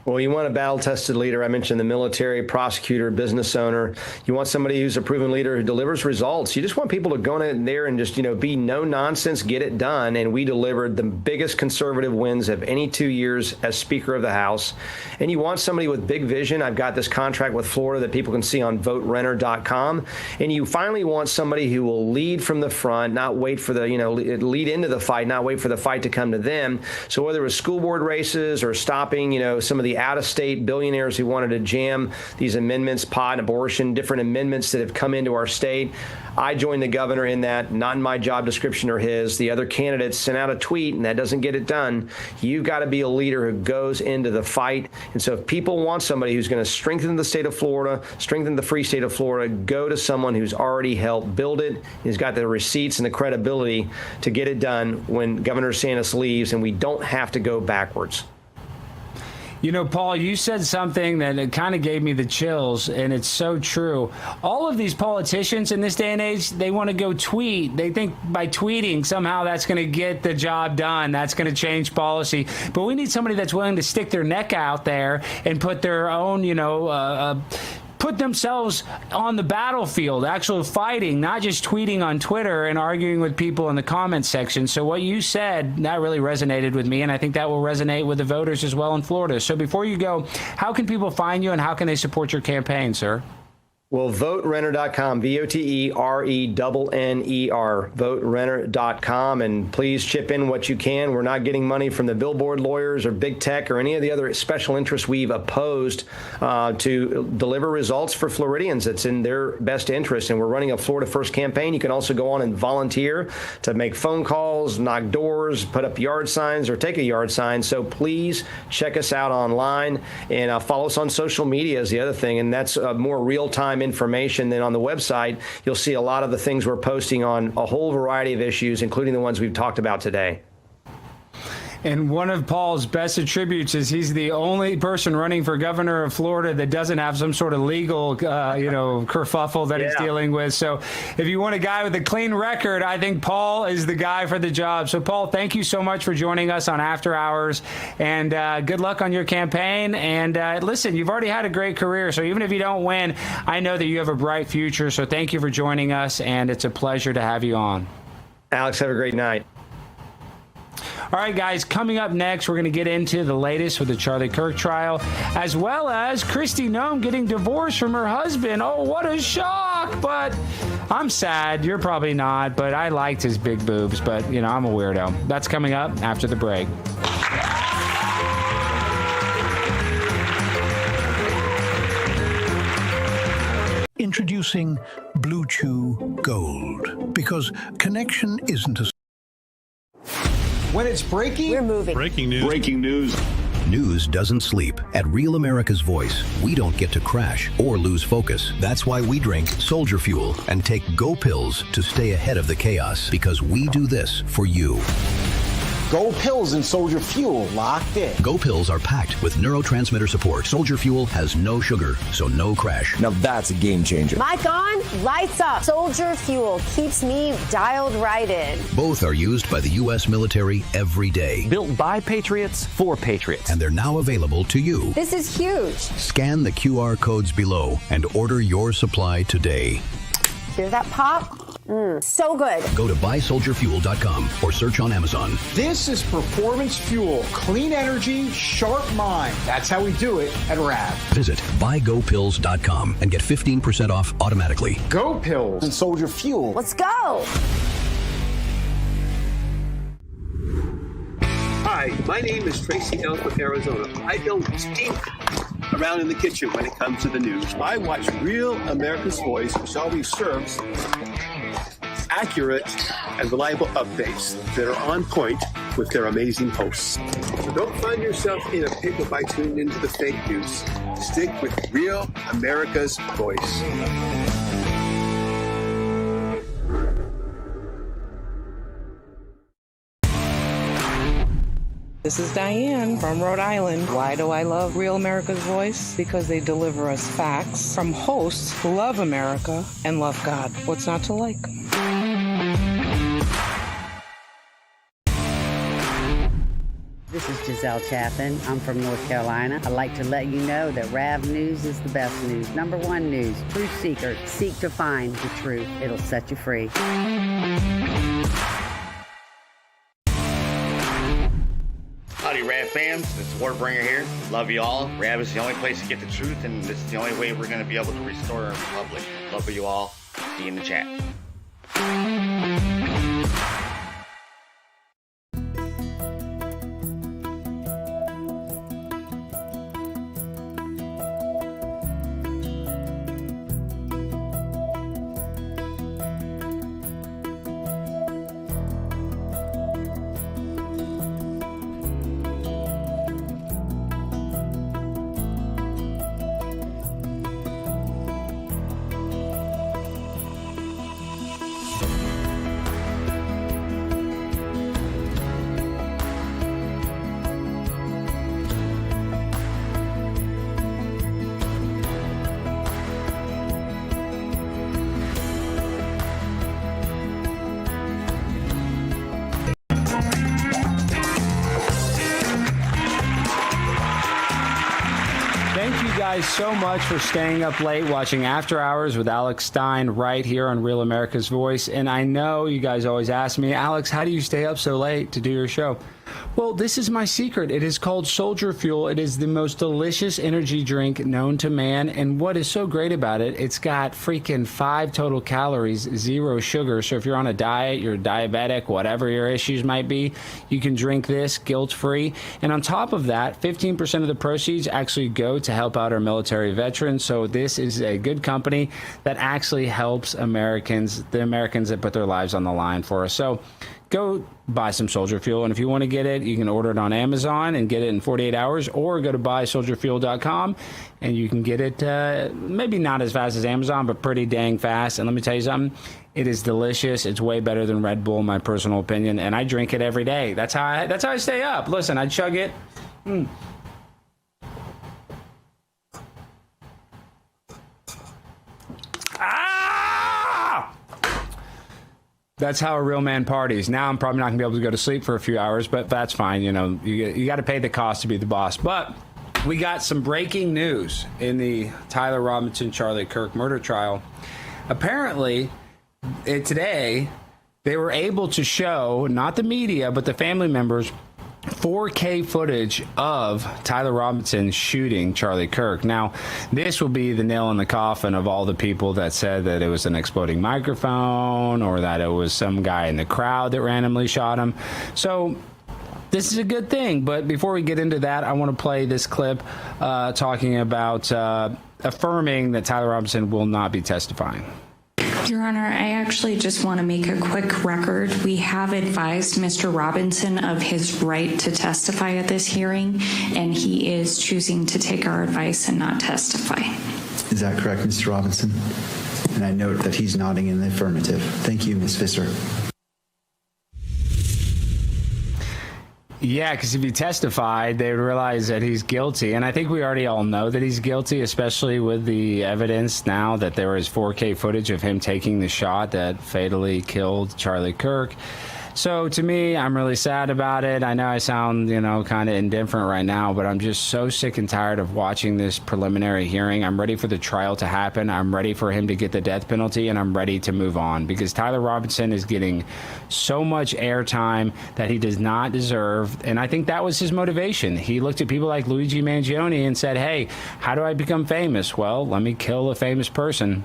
Well, you want a battle-tested leader. I mentioned the military, prosecutor, business owner. You want somebody who's a proven leader who delivers results. You just want people to go in there and just, be no nonsense, get it done. And we delivered the biggest conservative wins of any 2 years as Speaker of the House. And you want somebody with big vision. I've got this contract with Florida that people can see on voterenner.com. And you finally want somebody who will lead from the front, not wait for the, lead into the fight, not wait for the fight to come to them. So whether it was school board races or stopping, some of the out-of-state billionaires who wanted to jam these amendments, pot, abortion, different amendments that have come into our state. I joined the governor in that, not in my job description or his. The other candidates sent out a tweet, and that doesn't get it done. You've got to be a leader who goes into the fight. And so if people want somebody who's going to strengthen the state of Florida, strengthen the free state of Florida, go to someone who's already helped build it, who's got the receipts and the credibility to get it done when Governor DeSantis leaves, and we don't have to go backwards. Paul, you said something that kind of gave me the chills, and it's so true. All of these politicians in this day and age, they want to go tweet. They think by tweeting somehow that's going to get the job done. That's going to change policy. But we need somebody that's willing to stick their neck out there and put their own, put themselves on the battlefield, actually fighting, not just tweeting on Twitter and arguing with people in the comments section. So what you said, that really resonated with me, and I think that will resonate with the voters as well in Florida. So before you go, how can people find you and how can they support your campaign, sir? Well, voterenner.com, VOTERENNER, voterenner.com, and please chip in what you can. We're not getting money from the billboard lawyers or big tech or any of the other special interests we've opposed to deliver results for Floridians. It's in their best interest, and we're running a Florida First campaign. You can also go on and volunteer to make phone calls, knock doors, put up yard signs, or take a yard sign. So please check us out online and follow us on social media is the other thing, and that's more real-time information. Then on the website, you'll see a lot of the things we're posting on a whole variety of issues, including the ones we've talked about today. And one of Paul's best attributes is he's the only person running for governor of Florida that doesn't have some sort of legal, kerfuffle that he's dealing with. So if you want a guy with a clean record, I think Paul is the guy for the job. So, Paul, thank you so much for joining us on After Hours, and good luck on your campaign. And listen, you've already had a great career, so even if you don't win, I know that you have a bright future. So thank you for joining us, and it's a pleasure to have you on. Alex, have a great night. All right, guys, coming up next, we're going to get into the latest with the Charlie Kirk trial, as well as Kristi Noem getting divorced from her husband. Oh, what a shock. But I'm sad. You're probably not, but I liked his big boobs. But, I'm a weirdo. That's coming up after the break. Introducing Blue Chew Gold, because connection isn't a... When it's breaking, we're moving. Breaking news. Breaking news. News doesn't sleep. At Real America's Voice, we don't get to crash or lose focus. That's why we drink Soldier Fuel and take Go Pills to stay ahead of the chaos, because we do this for you. Go Pills and Soldier Fuel locked in. Go Pills are packed with neurotransmitter support. Soldier Fuel has no sugar, so no crash. Now that's a game changer. Mic on, lights up. Soldier Fuel keeps me dialed right in. Both are used by the U.S. military every day. Built by Patriots for Patriots. And they're now available to you. This is huge. Scan the QR codes below and order your supply today. Hear that pop? So good. Go to buysoldierfuel.com or search on Amazon. This is performance fuel. Clean energy, sharp mind. That's how we do it at RAV. Visit buygopills.com and get 15% off automatically. Go Pills and Soldier Fuel. Let's go. Hi, my name is Tracy Elf with Arizona. I don't stink around in the kitchen when it comes to the news. I watch Real America's Voice, which always serves accurate and reliable updates that are on point with their amazing hosts. So don't find yourself in a pickle by tuning into the fake news. Stick with Real America's Voice. This is Diane from Rhode Island. Why do I love Real America's Voice? Because they deliver us facts from hosts who love America and love God. What's not to like? This is Giselle Chapin. I'm from North Carolina. I'd like to let you know that RAV News is the best news. #1 news. Truth seekers seek to find the truth. It'll set you free. Howdy, RAV fam. It's Warbringer here. Love you all. RAV is the only place to get the truth, and this is the only way we're going to be able to restore our republic. Love you all. See you in the chat. Thank you guys so much for staying up late watching After Hours with Alex Stein right here on Real America's Voice. And I know you guys always ask me, Alex, how do you stay up so late to do your show? Well, this is my secret. It is called Soldier Fuel. It is the most delicious energy drink known to man. And what is so great about it, it's got freaking 5 total calories, 0 sugar. So if you're on a diet, you're diabetic, whatever your issues might be, you can drink this guilt-free. And on top of that, 15% of the proceeds actually go to help out our military veterans. So this is a good company that actually helps Americans, the Americans that put their lives on the line for us. So go buy some Soldier Fuel, and if you want to get it, you can order it on Amazon and get it in 48 hours, or go to buysoldierfuel.com and you can get it maybe not as fast as Amazon, but pretty dang fast. And let me tell you something, it is delicious. It's way better than Red Bull, in my personal opinion, and I drink it every day. That's how I stay up. Listen, I chug it. That's how a real man parties. Now I'm probably not going to be able to go to sleep for a few hours, but that's fine. You know, you got to pay the cost to be the boss. But we got some breaking news in the Tyler Robinson, Charlie Kirk murder trial. Apparently, today, they were able to show, not the media, but the family members, 4K footage of Tyler Robinson shooting Charlie Kirk. Now, this will be the nail in the coffin of all the people that said that it was an exploding microphone or that it was some guy in the crowd that randomly shot him. So this is a good thing. But before we get into that, I want to play this clip talking about affirming that Tyler Robinson will not be testifying. Your Honor, I actually just want to make a quick record. We have advised Mr. Robinson of his right to testify at this hearing, and he is choosing to take our advice and not testify. Is that correct, Mr. Robinson? And I note that he's nodding in the affirmative. Thank you, Ms. Visser. Yeah, because if he testified, they'd realize that he's guilty. And I think we already all know that he's guilty, especially with the evidence now that there is 4K footage of him taking the shot that fatally killed Charlie Kirk. So to me, I'm really sad about it. I know I sound, kind of indifferent right now, but I'm just so sick and tired of watching this preliminary hearing. I'm ready for the trial to happen. I'm ready for him to get the death penalty, and I'm ready to move on because Tyler Robinson is getting so much airtime that he does not deserve. And I think that was his motivation. He looked at people like Luigi Mangione and said, hey, how do I become famous? Well, let me kill a famous person.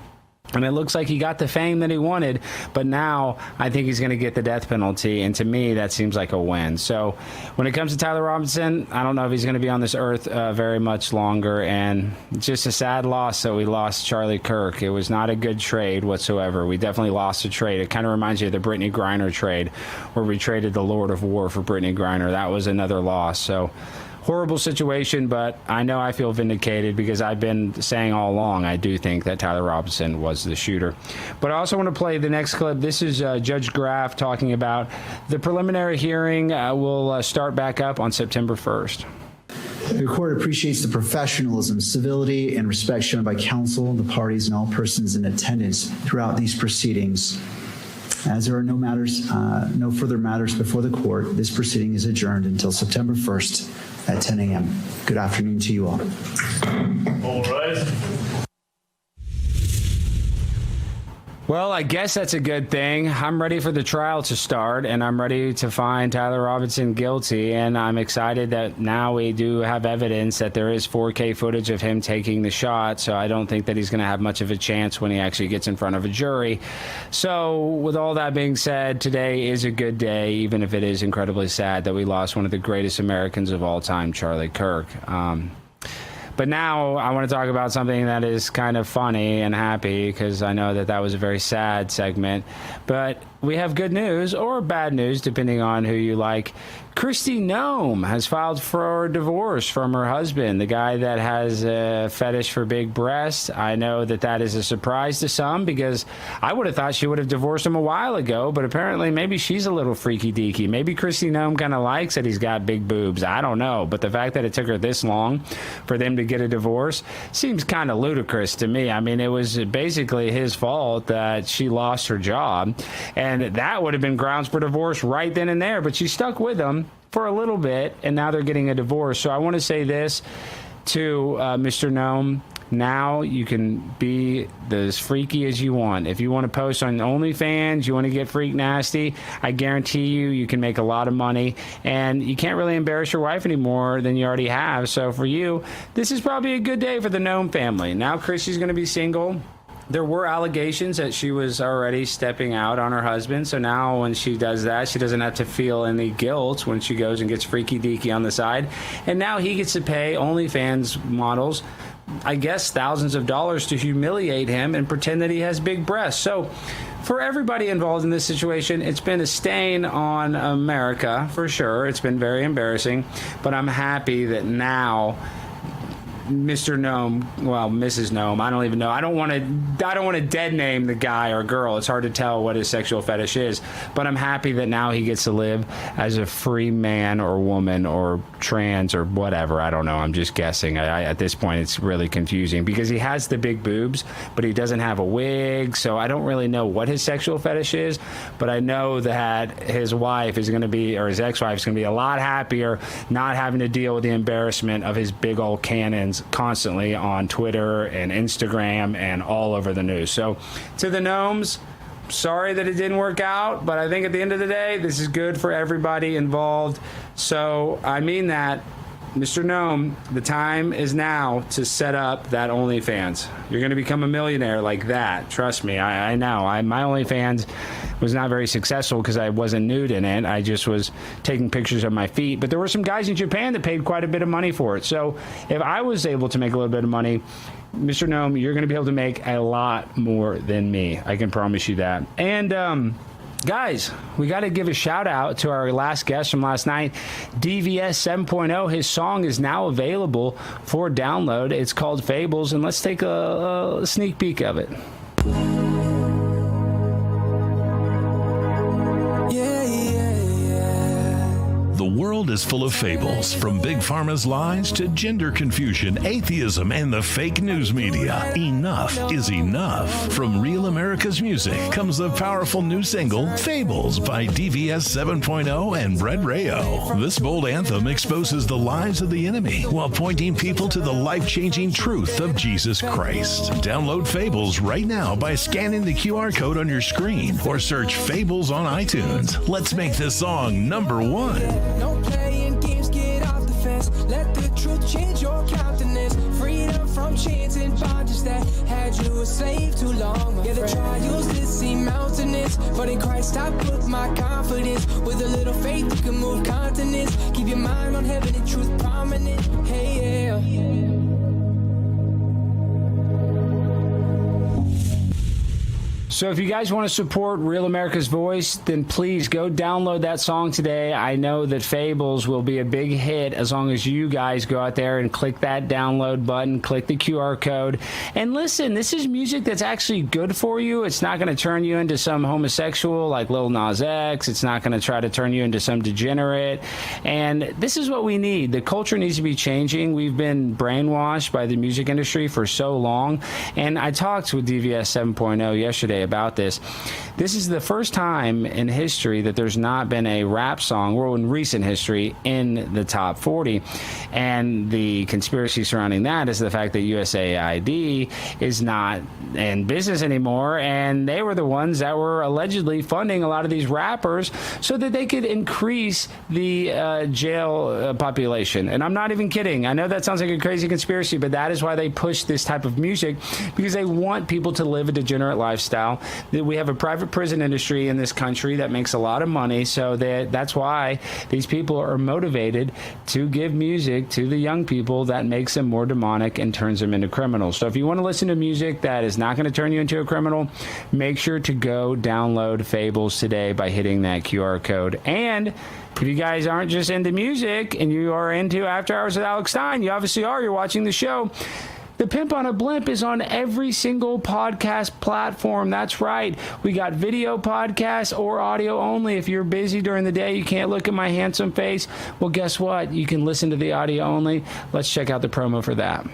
And it looks like he got the fame that he wanted, but now I think he's going to get the death penalty, and to me, that seems like a win. So when it comes to Tyler Robinson, I don't know if he's going to be on this earth very much longer, and it's just a sad loss that we lost Charlie Kirk. It was not a good trade whatsoever. We definitely lost a trade. It kind of reminds you of the Brittany Griner trade, where we traded the Lord of War for Brittany Griner. That was another loss. So horrible situation, but I know I feel vindicated because I've been saying all along I do think that Tyler Robinson was the shooter. But I also want to play the next clip. This is Judge Graff talking about the preliminary hearing will start back up on September 1st. The court appreciates the professionalism, civility, and respect shown by counsel, the parties, and all persons in attendance throughout these proceedings. As there are no further matters before the court, this proceeding is adjourned until September 1st at 10 a.m. Good afternoon to you all. All right. Well, I guess that's a good thing. I'm ready for the trial to start, and I'm ready to find Tyler Robinson guilty, and I'm excited that now we do have evidence that there is 4K footage of him taking the shot, so I don't think that he's going to have much of a chance when he actually gets in front of a jury. So with all that being said, today is a good day, even if it is incredibly sad that we lost one of the greatest Americans of all time, Charlie Kirk. But now I want to talk about something that is kind of funny and happy because I know that was a very sad segment. But we have good news or bad news, depending on who you like. Kristi Noem has filed for divorce from her husband, the guy that has a fetish for big breasts. I know that is a surprise to some because I would have thought she would have divorced him a while ago, but apparently maybe she's a little freaky deaky. Maybe Kristi Noem kind of likes that he's got big boobs. I don't know, but the fact that it took her this long for them to get a divorce seems kind of ludicrous to me. I mean, it was basically his fault that she lost her job, and that would have been grounds for divorce right then and there, but she stuck with him for a little bit, and now they're getting a divorce. So I want to say this to Mr. Noem. Now you can be as freaky as you want. If you want to post on OnlyFans, you want to get freak nasty, I guarantee you can make a lot of money, and you can't really embarrass your wife anymore than you already have. So for you, this is probably a good day for the Noem family. Now Kristi's going to be single. There were allegations that she was already stepping out on her husband, so now when she does that, she doesn't have to feel any guilt when she goes and gets freaky deaky on the side. And now he gets to pay OnlyFans models, I guess, thousands of dollars to humiliate him and pretend that he has big breasts. So for everybody involved in this situation, it's been a stain on America, for sure. It's been very embarrassing, but I'm happy that now Mr. Noem, well, Mrs. Noem, I don't even know. I don't want to dead name the guy or girl. It's hard to tell what his sexual fetish is. But I'm happy that now he gets to live as a free man or woman or trans or whatever. I don't know. I'm just guessing. At this point, it's really confusing because he has the big boobs, but he doesn't have a wig. So I don't really know what his sexual fetish is. But I know that his wife is going to be, or his ex-wife is going to be a lot happier not having to deal with the embarrassment of his big old cannons constantly on Twitter and Instagram and all over the news. So to the Noems, sorry that it didn't work out, but I think at the end of the day, this is good for everybody involved. So I mean that, Mr. Noem, the time is now to set up that OnlyFans. You're going to become a millionaire like that. Trust me, I know. My OnlyFans was not very successful because I wasn't nude in it. I just was taking pictures of my feet. But there were some guys in Japan that paid quite a bit of money for it. So if I was able to make a little bit of money, Mr. Noem, you're going to be able to make a lot more than me. I can promise you that. And, guys, we got to give a shout out to our last guest from last night, DVS 7.0. His song is now available for download. It's called Fables, and let's take a sneak peek of it. The The world is full of fables, from Big Pharma's lies to gender confusion, atheism, and the fake news media. Enough is enough. From Real America's Music comes the powerful new single, Fables by DVS 7.0 and Brett Rayo. This bold anthem exposes the lies of the enemy while pointing people to the life-changing truth of Jesus Christ. Download Fables right now by scanning the QR code on your screen or search Fables on iTunes. Let's make this song number one. No playing games, get off the fence. Let the truth change your countenance. Freedom from chains and bondages that had you a slave too long. Yeah, the trials that seem mountainous, but in Christ I put my confidence. With a little faith you can move continents. Keep your mind on heaven and truth prominent. Hey, yeah. So if you guys want to support Real America's Voice, then please go download that song today. I know that Fables will be a big hit as long as you guys go out there and click that download button, click the QR code, and listen. This is music that's actually good for you. It's not going to turn you into some homosexual like Lil Nas X. It's not going to try to turn you into some degenerate. And this is what we need. The culture needs to be changing. We've been brainwashed by the music industry for so long. And I talked with DVS 7.0 yesterday about this. This is the first time in history that there's not been a rap song, or in recent history, in the top 40. And the conspiracy surrounding that is the fact that USAID is not in business anymore, and they were the ones that were allegedly funding a lot of these rappers so that they could increase the jail population. And I'm not even kidding. I know that sounds like a crazy conspiracy, but that is why they push this type of music, because they want people to live a degenerate lifestyle. We have a private prison industry in this country that makes a lot of money, so that's why these people are motivated to give music to the young people that makes them more demonic and turns them into criminals. So if you want to listen to music that is not going to turn you into a criminal, make sure to go download Fables today by hitting that QR code. And if you guys aren't just into music and you are into After Hours with Alex Stein, you obviously are, you're watching the show. The Pimp on a Blimp is on every single podcast platform. That's right. We got video podcasts or audio only. If you're busy during the day, you can't look at my handsome face. Well, guess what? You can listen to the audio only. Let's check out the promo for that.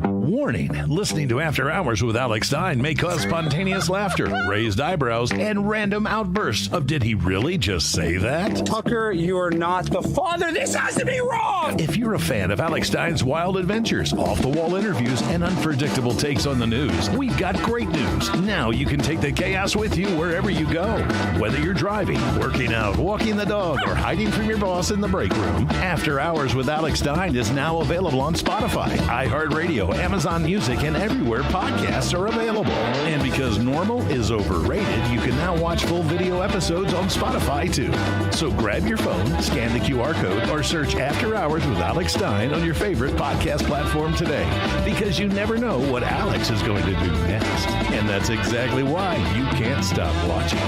Warning, listening to After Hours with Alex Stein may cause spontaneous laughter, raised eyebrows, and random outbursts of did he really just say that? Tucker, you are not the father. This has to be wrong! If you're a fan of Alex Stein's wild adventures, off-the-wall interviews, and unpredictable takes on the news, we've got great news. Now you can take the chaos with you wherever you go. Whether you're driving, working out, walking the dog, or hiding from your boss in the break room, After Hours with Alex Stein is now available on Spotify, iHeartRadio, Amazon Music, and everywhere podcasts are available. And because normal is overrated, you can now watch full video episodes on Spotify too. So grab your phone, scan the QR code, or search After Hours with Alex Stein on your favorite podcast platform today. Because you never know what Alex is going to do next. And that's exactly why you can't stop watching.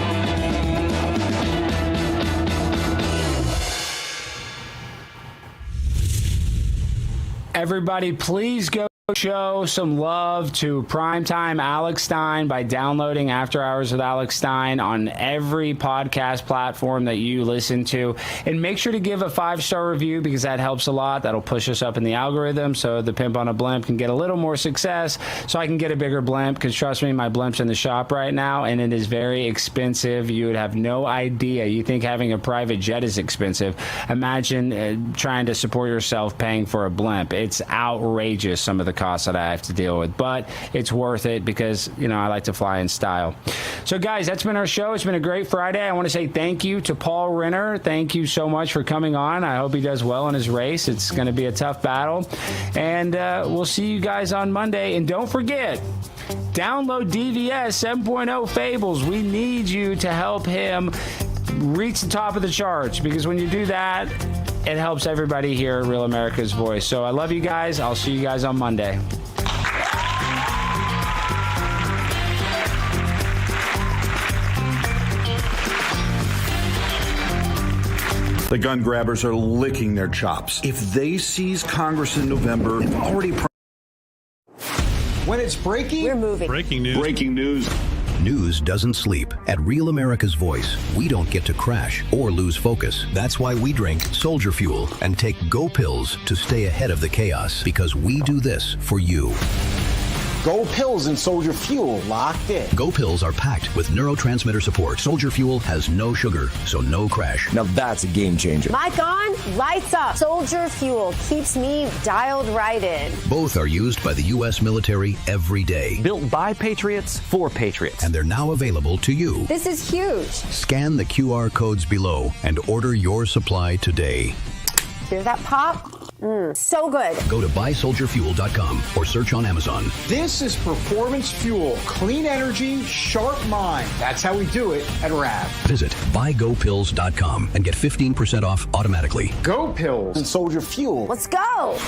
Everybody, please go show some love to Primetime Alex Stein by downloading After Hours with Alex Stein on every podcast platform that you listen to. And make sure to give a 5-star review, because that helps a lot. That'll push us up in the algorithm so the Pimp on a Blimp can get a little more success, so I can get a bigger blimp, because trust me, my blimp's in the shop right now, and it is very expensive. You would have no idea. You think having a private jet is expensive. Imagine trying to support yourself paying for a blimp. It's outrageous, some of the costs that I have to deal with, but it's worth it because, you know, I like to fly in style. So guys, that's been our show. It's been a great Friday. I want to say thank you to Paul Renner. Thank you so much for coming on. I hope he does well in his race. It's going to be a tough battle, and we'll see you guys on Monday. And don't forget, download DVS 7.0 Fables. We need you to help him reach the top of the charts, because when you do that, it helps everybody hear Real America's Voice. So I love you guys. I'll see you guys on Monday. The gun grabbers are licking their chops. If they seize Congress in November, they've already... When it's breaking, we're moving. Breaking news. News doesn't sleep. At Real America's Voice, we don't get to crash or lose focus. That's why we drink Soldier Fuel and take Go Pills to stay ahead of the chaos, because we do this for you. Go Pills and Soldier Fuel, locked in. Go Pills are packed with neurotransmitter support. Soldier Fuel has no sugar, so no crash. Now that's a game changer. Mic on, lights up. Soldier Fuel keeps me dialed right in. Both are used by the U.S. military every day. Built by Patriots for Patriots. And they're now available to you. This is huge. Scan the QR codes below and order your supply today. Hear that pop? So good. Go to buysoldierfuel.com or search on Amazon. This is performance fuel. Clean energy, sharp mind. That's how we do it at RAV. Visit buygopills.com and get 15% off automatically. Go Pills and Soldier Fuel. Let's go.